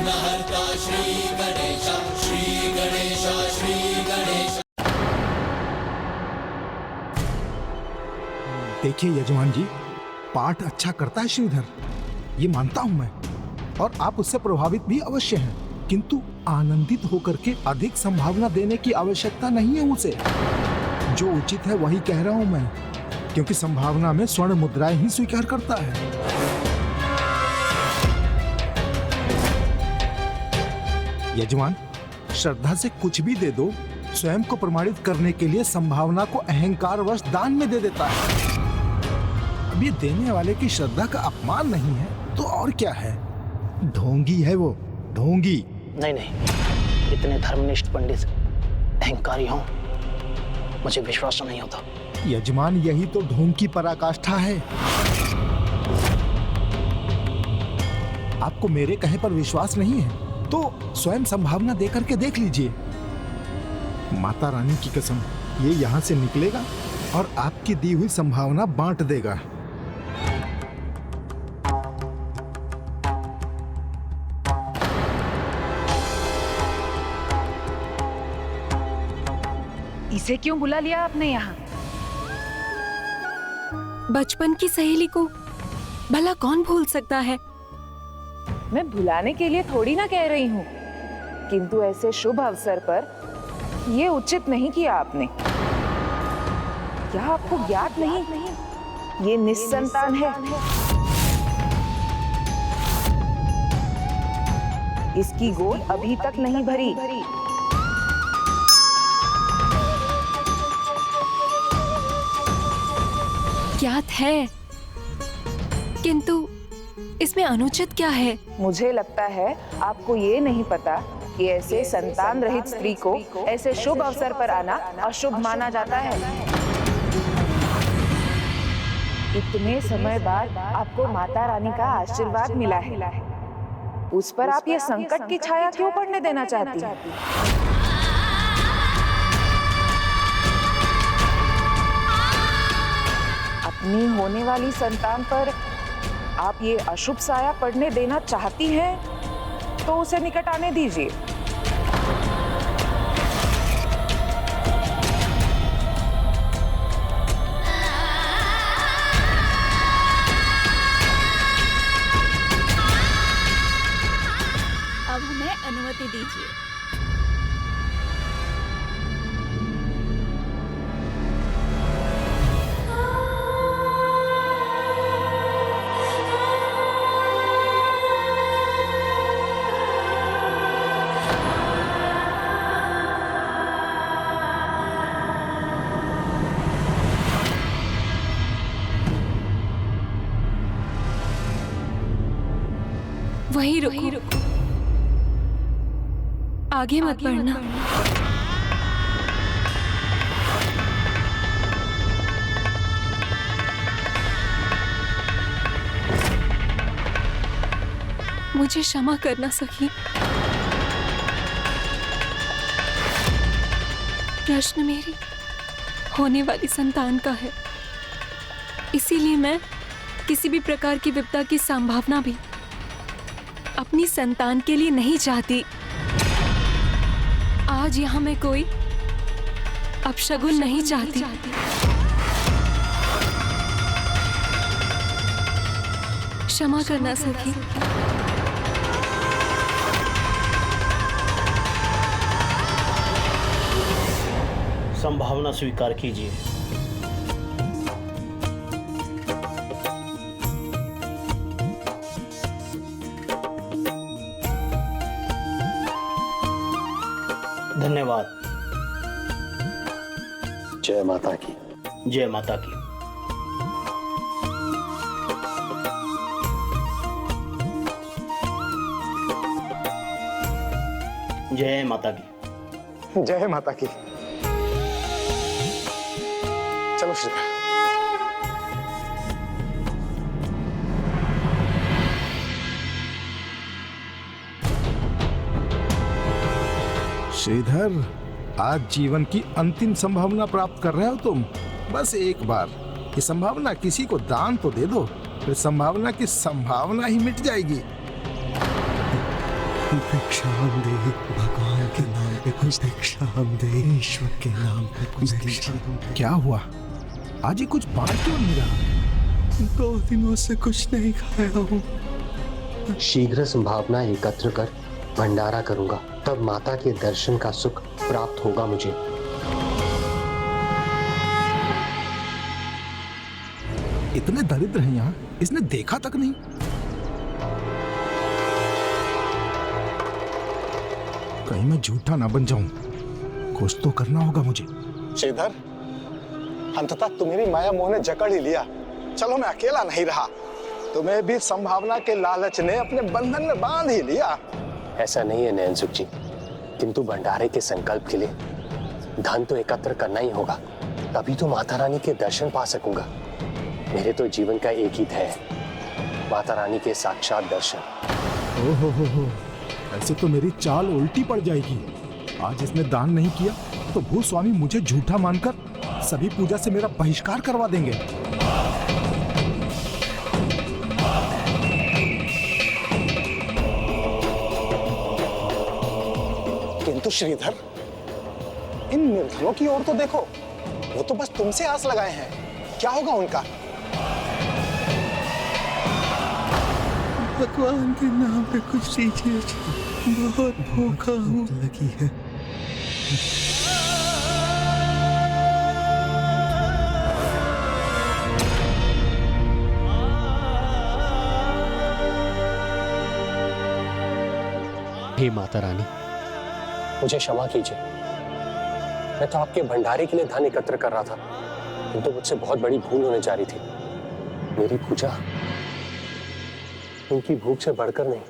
विघ्नहर्ता श्री गणेश, श्री गणेश, श्री गणेश। देखिए यजमान जी, पाठ अच्छा करता है श्रीधर, ये मानता हूं मैं, और आप उससे प्रभावित भी अवश्य हैं, किंतु आनंदित होकर के अधिक संभावना देने की आवश्यकता नहीं है उसे। जो उचित है वही कह रहा हूं मैं, क्योंकि संभावना में स्वर्ण मुद्राएं ही स्वीकार करता है। यजमान, श्रद्धा से कुछ भी दे दो, स्वयं को प्रमाणित करने के लिए संभावना को अहंकारवश दान में दे देता है। अब ये देने वाले की श्रद्धा का अपमान नहीं है तो और क्या है? ढोंगी है वो, ढोंगी। नहीं नहीं, इतने धर्मनिष्ठ पंडित अहंकारी हों, मुझे विश्वास नहीं होता। यजमान, यही तो ढोंग की पराकाष्ठा है। आपको मेरे कहे पर विश्वास नहीं है तो स्वयं संभावना देकर के देख लीजिए। माता रानी की कसम, ये यहाँ से निकलेगा और आपकी दी हुई संभावना बांट देगा। इसे क्यों बुला लिया आपने यहाँ? बचपन की सहेली को भला कौन भूल सकता है? मैं भुलाने के लिए थोड़ी ना कह रही हूँ, किंतु ऐसे शुभ अवसर पर ये उचित नहीं किया आपने। क्या आपको ज्ञात नहीं, ये निस्संतान है। इसकी गोद अभी तक नहीं भरी। ज्ञात है, किंतु इसमें अनुचित क्या है? मुझे लगता है आपको ये नहीं पता कि ऐसे संतान रहित स्त्री को ऐसे शुभ अवसर पर आना अशुभ माना जाता है। इतने समय बाद आपको माता रानी का आशीर्वाद मिला है, उस पर आप ये संकट की छाया क्यों पड़ने देना चाहती हैं? अपनी होने वाली संतान पर आप ये अशुभ साया पड़ने देना चाहती हैं तो उसे निकट आने दीजिए। अब हमें अनुमति दीजिए। वहीं रुको, आगे मत बढ़ना। मुझे क्षमा करना सखी। प्रश्न मेरी होने वाली संतान का है, इसीलिए मैं किसी भी प्रकार की विपदा की संभावना भी अपनी संतान के लिए नहीं चाहती। आज यहाँ मैं कोई अपशगुन नहीं चाहती। क्षमा करना सखी। संभावना स्वीकार कीजिए। धन्यवाद। जय माता की। जय माता की। जय माता की। जय माता की। चलो श्रीधर। श्रीधर, आज जीवन की अंतिम संभावना प्राप्त कर रहे हो तुम। बस एक बार ये संभावना किसी को दान तो दे दो, फिर संभावना की संभावना ही मिट जाएगी। भिक्षाम दे, भगवान के नाम पे कुछ भिक्षाम दे, ईश्वर के नाम पे कुछ भिक्षाम दे। क्या हुआ? आज ये कुछ बात क्यों नहीं रहा? 2 दिनों से कुछ नहीं खाया हूँ। शीघ्र संभावना एकत्र कर भंडारा करूंगा, तब माता के दर्शन का सुख प्राप्त होगा मुझे। इतने दरिद्र हैं यहाँ, इसने देखा तक नहीं। कहीं मैं झूठा ना बन जाऊं, कुछ तो करना होगा मुझे। श्रीधर, अंततः तुम्हें भी माया मोह ने जकड़ ही लिया। चलो मैं अकेला नहीं रहा, तुम्हें भी संभावना के लालच ने अपने बंधन में बांध ही लिया। ऐसा नहीं है नयन सुख जी, किंतु भंडारे के संकल्प के लिए धन तो एकत्र करना ही होगा, तभी तो माता रानी के दर्शन पा सकूंगा। मेरे तो जीवन का एक ही ध्येय है, माता रानी के साक्षात दर्शन। हो, ऐसे तो मेरी चाल उल्टी पड़ जाएगी। आज इसने दान नहीं किया तो भूस्वामी मुझे झूठा मानकर सभी पूजा से मेरा बहिष्कार करवा देंगे। किंतु श्रीधर, इन निर्धनों की ओर तो देखो, वो तो बस तुमसे आस लगाए हैं। क्या होगा उनका? भगवान के नाम पे कुछ दीजिए, बहुत भूखा हूँ। लगी है। हे माता रानी, मुझे क्षमा कीजिए। मैं तो आपके भंडारे के लिए धन एकत्र कर रहा था, किंतु मुझसे बहुत बड़ी भूल होने जा रही थी। मेरी पूजा उनकी भूख से बढ़कर नहीं।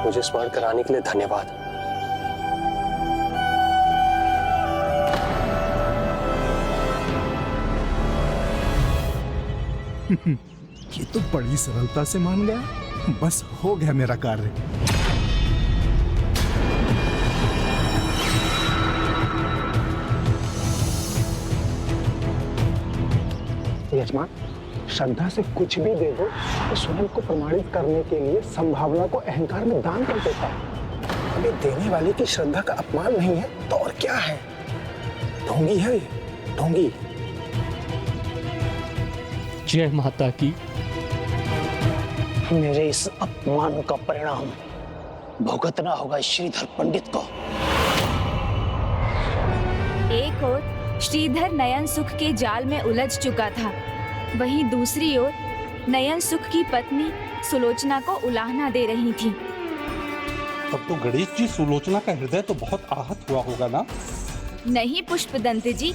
मुझे स्मरण कराने के लिए धन्यवाद। ये तो बड़ी सरलता से मान गया। बस हो गया मेरा कार्य। यजमान, श्रद्धा से कुछ भी दे दो तो स्वयं को प्रमाणित करने के लिए संभावना को अहंकार में दान कर देता है। अभी देने वाले की श्रद्धा का अपमान नहीं है तो और क्या है? ढोंगी है ये, ढोंगी। जय माता की। मेरे इस अपमान का परिणाम भुगतना होगा श्रीधर पंडित को। एक ओर श्रीधर नयन सुख के जाल में उलझ चुका था, वहीं दूसरी ओर नयन सुख की पत्नी सुलोचना को उलाहना दे रही थी। तब तो गणेश जी, सुलोचना का हृदय तो बहुत आहत हुआ होगा ना? नहीं पुष्पदंत जी।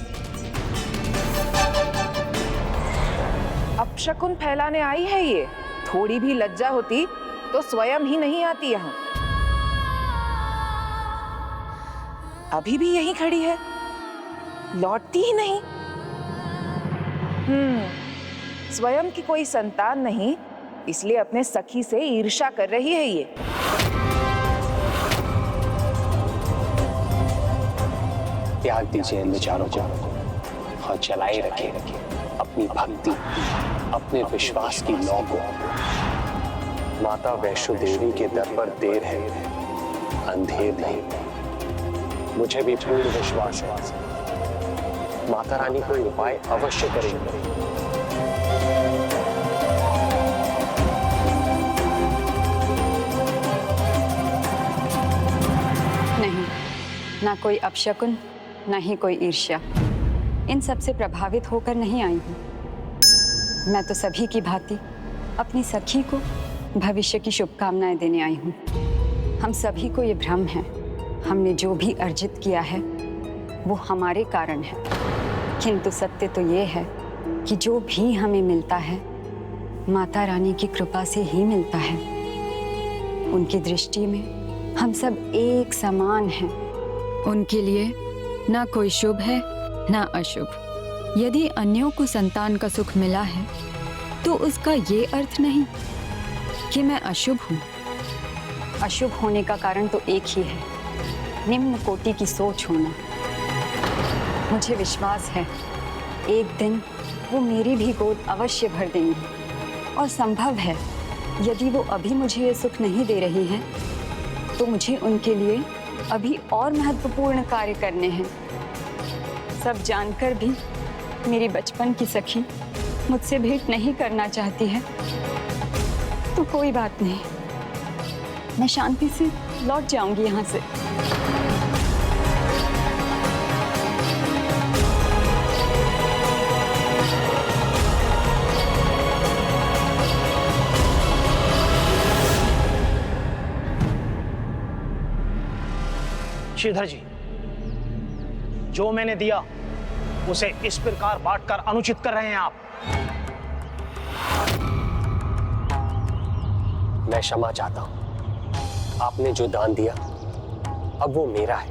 अपशकुन फैलाने आई है ये। थोड़ी भी लज्जा होती तो स्वयं ही नहीं आती यहाँ। अभी भी यहीं खड़ी है, लौटती ही नहीं। स्वयं की कोई संतान नहीं, इसलिए अपने सखी से ईर्ष्या कर रही है ये। त्याग दीजिए इन विचारों को और चलाए रखिए अपनी भक्ति, अपने विश्वास की लौ को। माता वैष्णो देवी के दर पर देर है, अंधेर नहीं। मुझे भी पूर्ण विश्वास है, माता रानी कोई उपाय अवश्य करेंगे। नहीं, ना कोई अपशकुन, ना ही कोई ईर्ष्या। इन सब से प्रभावित होकर नहीं आई हूँ। मैं तो सभी की भांति अपनी सखी को भविष्य की शुभकामनाएं देने आई हूँ। हम सभी को ये भ्रम है, हमने जो भी अर्जित किया है वो हमारे कारण है, किंतु सत्य तो ये है कि जो भी हमें मिलता है माता रानी की कृपा से ही मिलता है। उनकी दृष्टि में हम सब एक समान हैं। उनके लिए ना कोई शुभ है ना अशुभ। यदि अन्यों को संतान का सुख मिला है तो उसका ये अर्थ नहीं कि मैं अशुभ हूँ। अशुभ होने का कारण तो एक ही है, निम्न कोटि की सोच होना। मुझे विश्वास है एक दिन वो मेरी भी गोद अवश्य भर देंगी, और संभव है यदि वो अभी मुझे ये सुख नहीं दे रही हैं तो मुझे उनके लिए अभी और महत्वपूर्ण कार्य करने हैं। सब जानकर भी मेरी बचपन की सखी मुझसे भेंट नहीं करना चाहती है, तो कोई बात नहीं, मैं शांति से लौट जाऊंगी यहाँ से। श्रीधर जी, जो मैंने दिया उसे इस प्रकार बांटकर अनुचित कर रहे हैं आप। मैं क्षमा चाहता हूं। आपने जो दान दिया अब वो मेरा है,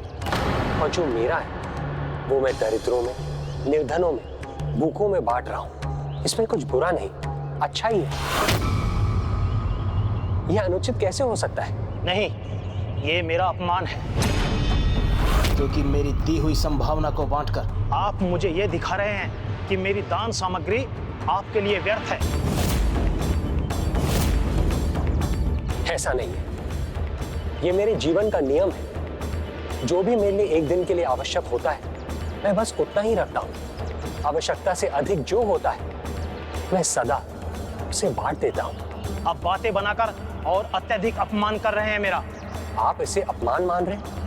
और जो मेरा है वो मैं दरिद्रों में, निर्धनों में, भूखों में बांट रहा हूं। इसमें कुछ बुरा नहीं, अच्छा ही है। यह अनुचित कैसे हो सकता है? नहीं, ये मेरा अपमान है, क्योंकि मेरी दी हुई संभावना को बांटकर आप मुझे ये दिखा रहे हैं कि मेरी दान सामग्री आपके लिए व्यर्थ है। ऐसा नहीं है, ये मेरे जीवन का नियम है। जो भी मेरे लिए एक दिन के लिए आवश्यक होता है, मैं बस उतना ही रखता हूँ। आवश्यकता से अधिक जो होता है, मैं सदा उसे बांट देता हूँ। आप बातें बनाकर और अत्यधिक अपमान कर रहे हैं मेरा। आप इसे अपमान मान रहे हैं?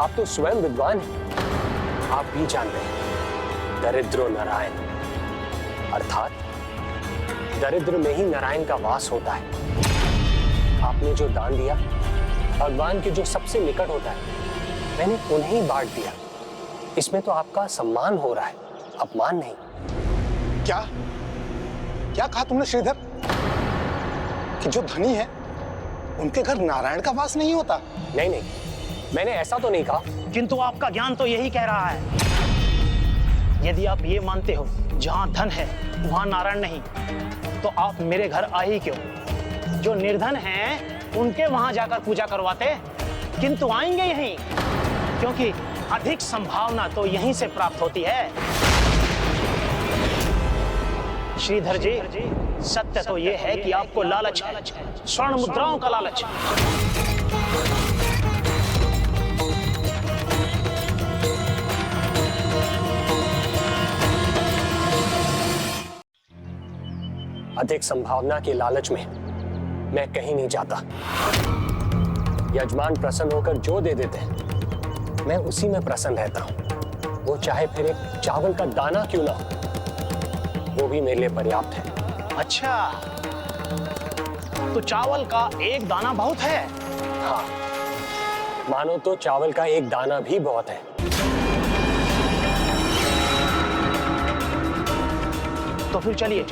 आप तो स्वयं विद्वान हैं। आप भी जान रहे हैं, दरिद्रो नारायण, अर्थात दरिद्र में ही नारायण का वास होता है। आपने जो दान दिया भगवान के जो सबसे निकट होता है, मैंने उन्हें ही बांट दिया। इसमें तो आपका सम्मान हो रहा है, अपमान नहीं। क्या क्या कहा तुमने श्रीधर? कि जो धनी है उनके घर नारायण का वास नहीं होता? नहीं नहीं, मैंने ऐसा तो नहीं कहा। किंतु आपका ज्ञान तो यही कह रहा है। यदि आप ये मानते हो जहां धन है वहां नारायण नहीं, तो आप मेरे घर आ ही क्यों? जो निर्धन हैं उनके वहां जाकर पूजा करवाते, किंतु आएंगे यहीं, क्योंकि अधिक संभावना तो यहीं से प्राप्त होती है। श्रीधर जी, सत्य तो यह है कि आपको लालच है, स्वर्ण मुद्राओं का लालच। अधिक संभावना के लालच में मैं कहीं नहीं जाता। यजमान प्रसन्न होकर जो दे देते हैं, मैं उसी में प्रसन्न रहता हूं। वो चाहे फिर एक चावल का दाना क्यों ना हो, वो भी मेरे लिए पर्याप्त है। अच्छा, तो चावल का एक दाना बहुत है? हाँ, मानो तो चावल का एक दाना भी बहुत है। तो फिर चलिए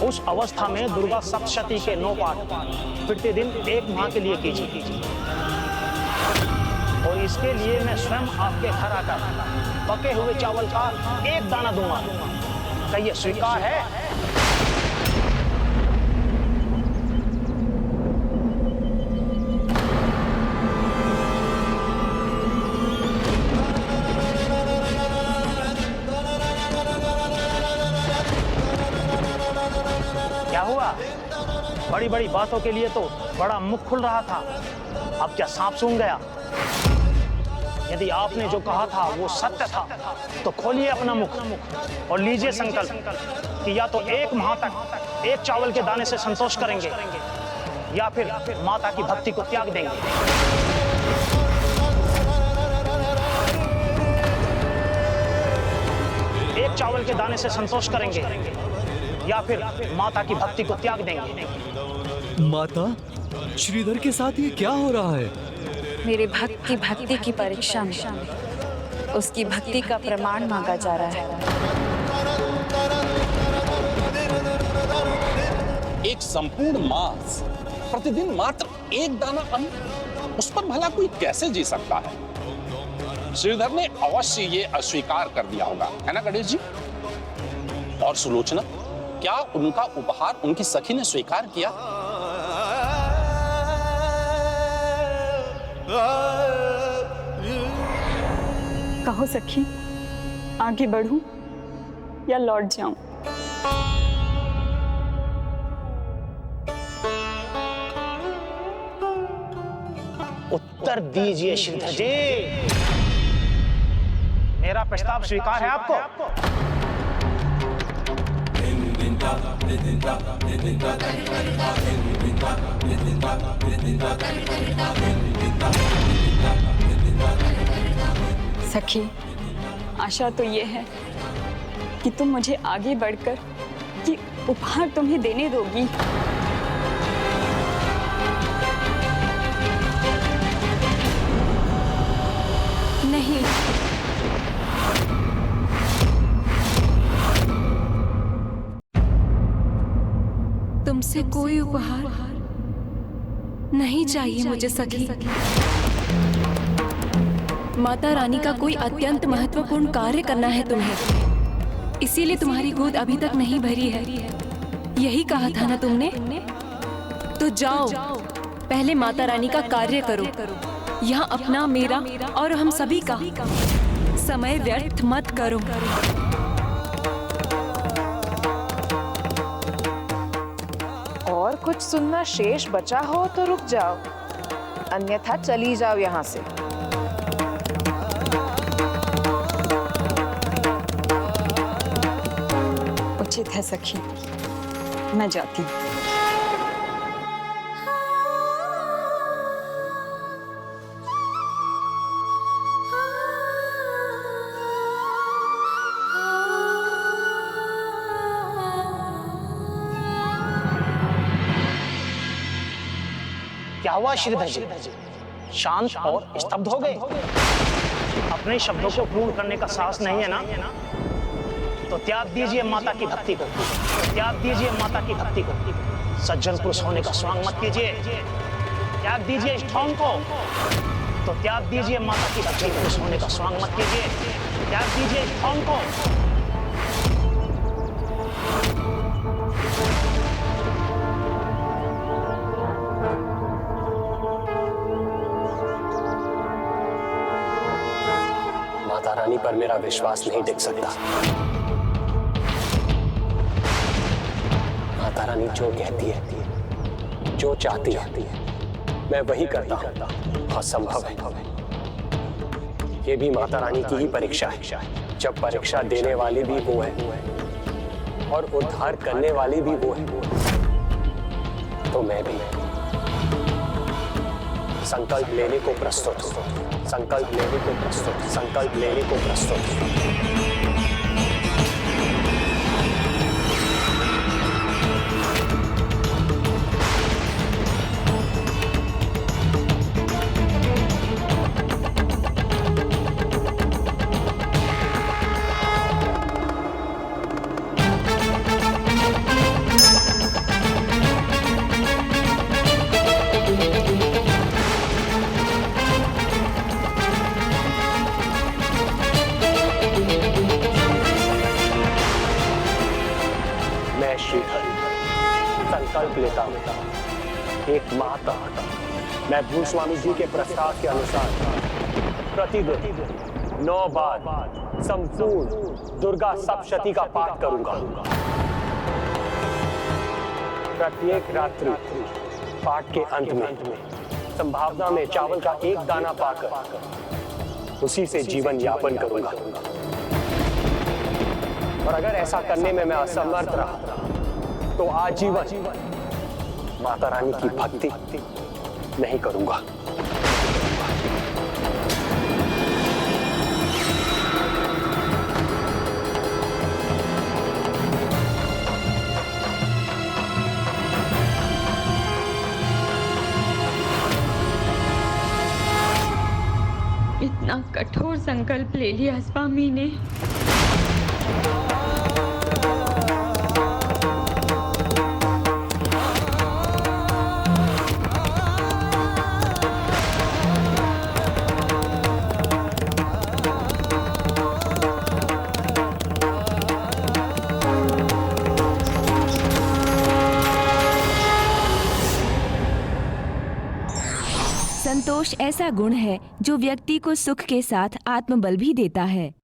उस अवस्था में दुर्गा सप्तशती के 9 पाठ प्रतिदिन 1 माह के लिए कीजिए, और इसके लिए मैं स्वयं आपके घर आकर पके हुए चावल का 1 दाना दूंगा। क्या यह स्वीकार है? क्या हुआ? बड़ी बड़ी बातों के लिए तो बड़ा मुख खुल रहा था, अब क्या सांप सूंघ गया? यदि आपने जो कहा था वो सत्य था, तो खोलिए अपना मुख और लीजिए संकल्प कि या तो 1 माह तक 1 चावल के दाने से संतोष करेंगे, या फिर माता की भक्ति को त्याग देंगे। एक चावल के दाने से संतोष करेंगे, या फिर माता की भक्ति को त्याग देंगे। माता, श्रीधर के साथ ये क्या हो रहा है? मेरे भक्त की भक्ति की परीक्षा में उसकी भक्ति का प्रमाण मांगा जा रहा है। एक संपूर्ण मास, प्रतिदिन मात्र 1 दाना अन्न, उस पर भला कोई कैसे जी सकता है? श्रीधर ने अवश्य ये अस्वीकार कर दिया होगा, है ना गणेश जी? और सुलोचना, क्या उनका उपहार उनकी सखी ने स्वीकार किया? कहो सखी, आगे बढ़ूं या लौट जाऊं? उत्तर दीजिए श्रीधर जी। मेरा प्रस्ताव स्वीकार है आपको? सखी, आशा तो ये है कि तुम मुझे आगे बढ़कर ये उपहार तुम्हें देने दोगी। नहीं, तुमसे कोई उपहार नहीं चाहिए मुझे सखी। माता रानी का कोई अत्यंत महत्वपूर्ण कार्य करना है तुम्हें, इसीलिए तुम्हारी गोद अभी तक नहीं भरी है। यही कहा था ना तुमने? तो जाओ, पहले माता रानी का कार्य करो। यहाँ अपना, मेरा और हम सभी का समय व्यर्थ मत करो। और कुछ सुनना शेष बचा हो तो रुक जाओ, अन्यथा चली जाओ यहाँ से। उचित है सखी, मैं जाती हूँ। क्या हुआ श्रीधर जी? शांत और स्तब्ध हो गए? अपने शब्दों को पूर्ण करने का साहस नहीं है ना? तो त्याग दीजिए माता की भक्ति को, त्याग दीजिए माता की भक्ति को। सज्जन पुरुष होने का स्वांग मत कीजिए, त्याग दीजिए इस ठोंग को। तो त्याग दीजिए माता की भक्ति, पुरुष होने का स्वांग मत कीजिए, त्याग दीजिए इस ठोंग को। माता रानी पर मेरा विश्वास नहीं टिक सकता। माता रानी जो कहती है, जो चाहती है, मैं वही करता हूं। असंभव है। ये भी माता रानी की ही परीक्षा है। जब परीक्षा देने वाली भी वो है और उद्धार करने वाली भी वो है, तो मैं भी संकल्प लेने को प्रस्तुत हूं। संकल्प लेने को प्रस्तुत, संकल्प लेने को प्रस्तुत। संकल्प लेता हूं। एक माह तक मैं भूस्वामी जी के प्रस्ताव के अनुसार प्रतिदिन 9 बार संपूर्ण दुर्गा सप्तशती का पाठ करूंगा। प्रत्येक रात्रि पाठ के अंत में संभावना में चावल का एक दाना पाकर उसी से जीवन यापन करूंगा। और अगर ऐसा करने में मैं असमर्थ रहा तो आजीवन माता रानी की भक्ति नहीं करूंगा। इतना कठोर संकल्प ले लिया स्वामी ने। संतोष ऐसा गुण है जो व्यक्ति को सुख के साथ आत्मबल भी देता है।